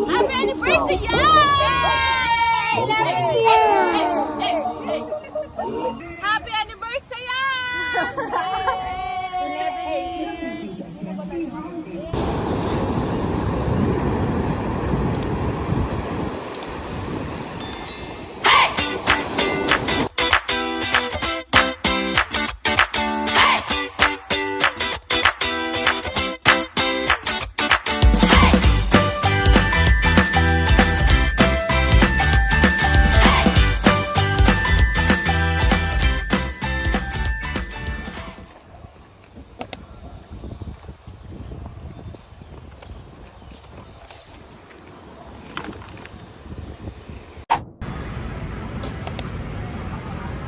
Happy anniversary! Yay! Happy anniversary!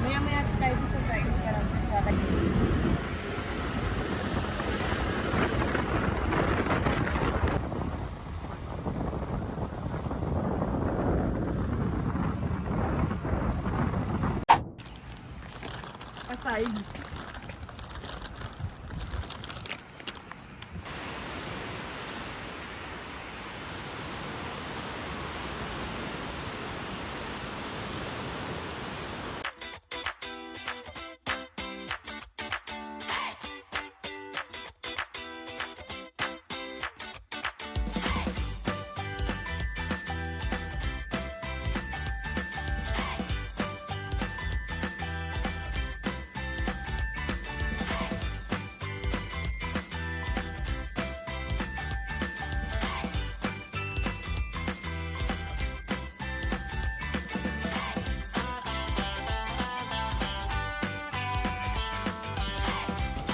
Maya-maya tayo gusto tayo karang Pasay.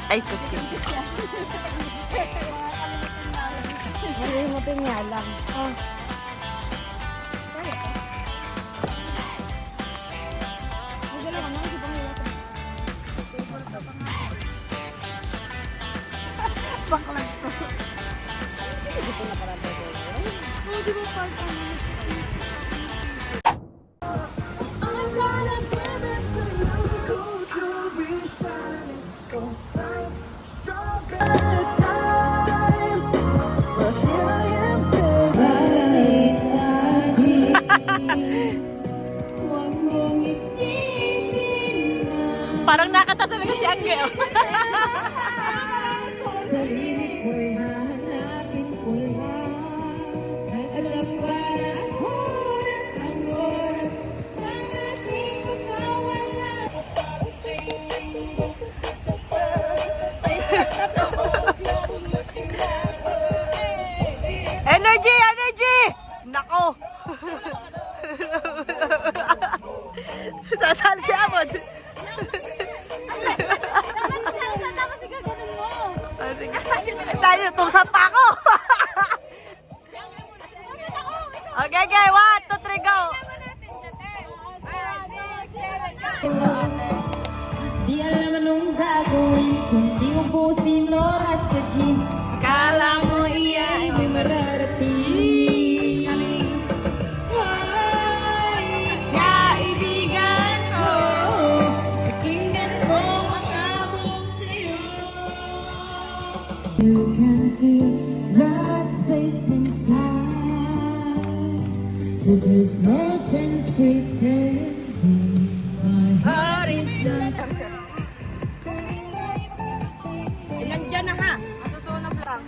Ay, tutsi. Malimutin nga lang. Oh. Baklang to. Hindi ko na parang tayo. Oo, di ba part Parang nakata talaga si Angge. Energy! Energy! Nako! Sasali si Amod. Tayo, tumsan pa ako! Okay, okay. 1, 2, 3, go! Di alam anong gagawin kung di ubusin oras sa gym. Kala mo iyan May mararating. kaibigan ko. Pakinggan mo makabog sa'yo. You can feel that space inside. So there's no sense pretending my heart is done. Nandiyan na ha. Masusunod lang.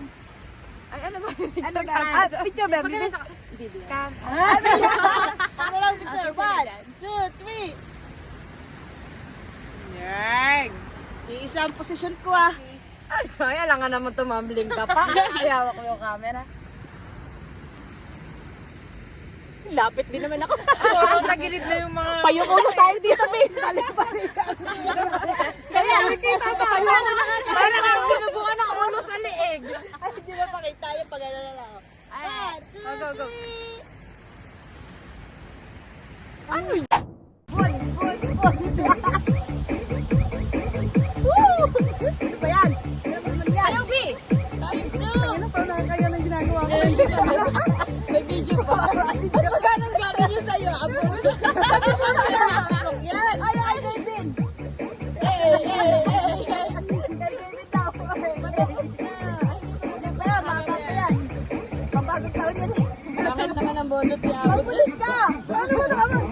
Ay, ano ba? Ano ba? Ah, picture ba? Cam. Ano lang picture? 1, 2, 3. Yang. Iisang posisyon ko ah. Ay, saya lang nga naman tumambling ka pa. Hawak ko yung camera. Lapit din naman ako. Oo, tagilid na yung mga... Payoko na tayo dito, Bin. Kaya, nakikita tayo. Para kang sinubukan ng ulo sa leeg. Ay, hindi na pakita yung pag-alala lang ako. Ay, Go, go, go. ano yun? Bun, bun, bun. Woo! Ano ba yan? Ano ba naman yan? Ano, B? Time 2. Ano pa na kaya ng ginagawa ko? May video pa. Ano ganang gagawin yun sa'yo, Abo? Sabi mo na nakakasok yan. Ay, ay, David! Kay David daw. Matapos na. Kaya, mga kampa yan. Pambagong taon yan eh. Bakit naman ang bonot ni Abot. Magpulis ka! Ano ba naman?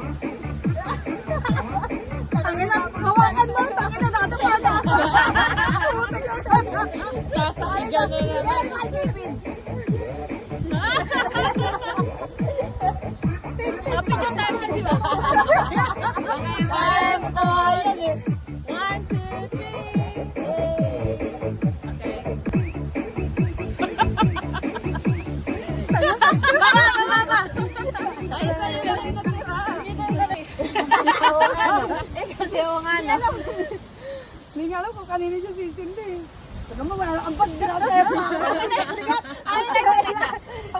Tangin na, hawakan mo! Tangin na, natapada! Sasakyan na naman. Ay, matawayan eh. 1, 2, 3! Ay, sa'yo na rin natira. Kasi ako nga na. Hindi nga alam kung kanina siya sisindi. Saka mo, wala ang pag-grabe.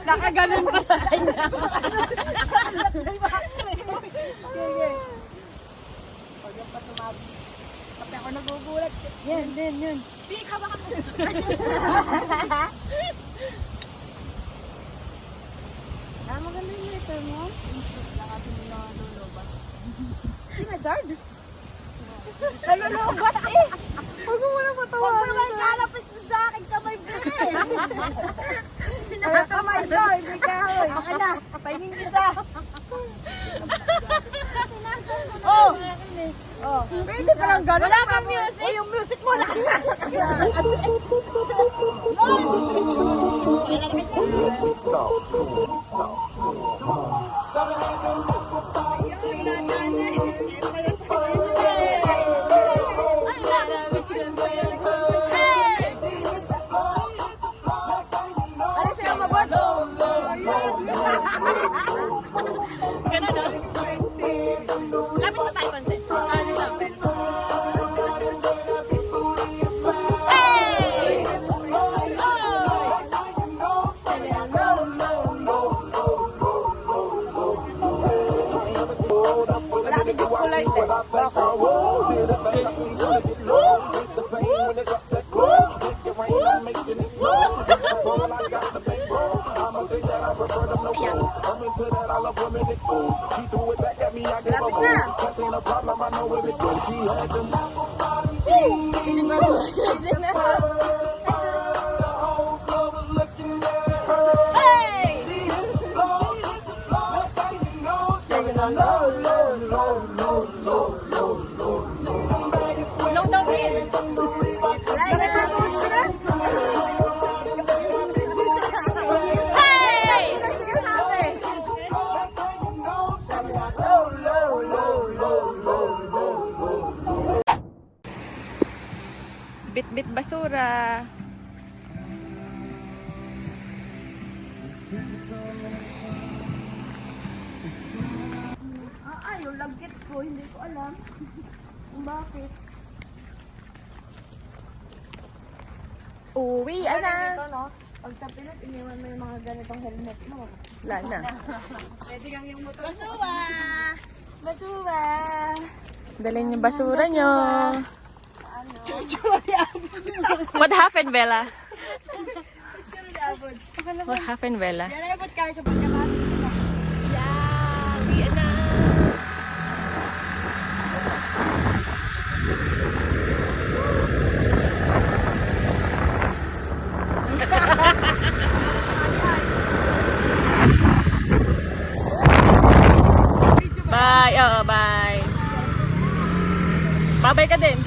Nakaganon pa sa kanya. Sige. Pag yung patumab. Pati ako nagugulat. Yan. Pika ba ka? Maganda yung letter mo. Nakatin mo na lolo ba? Hindi na, Jard. Nalulubat eh. Huwag mo muna matawa. Huwag mo naman lalapit sa akin kamay, be. Kamay ko, hindi ka. Baka na, pahingin isa. Oh! Oh, pwede pa lang gano'n. Wala kang music. Oh, yung music mo na. Ano sa'yo mabot? Ganun, no? Lapit mo tayo konti. Ano lang? Wala kami disco light eh. Bit-bit basura. Ay, yung lagkit ko, hindi ko alam kung bakit. Uwi, ana. Ito, no? Pag sa Pinas, iniwan mo yung mga ganitong helmet mo. Wala na. Pwede kang yung motor. Basuwa! Basuwa! Dalhin yung basura nyo. Ano? What happened, Bella? Picture ni Abod. What happened, Bella? Yan ay ba't kaya sa pagkakas? Yeah, uwi na. Bye. Oo, bye. Babay ka din.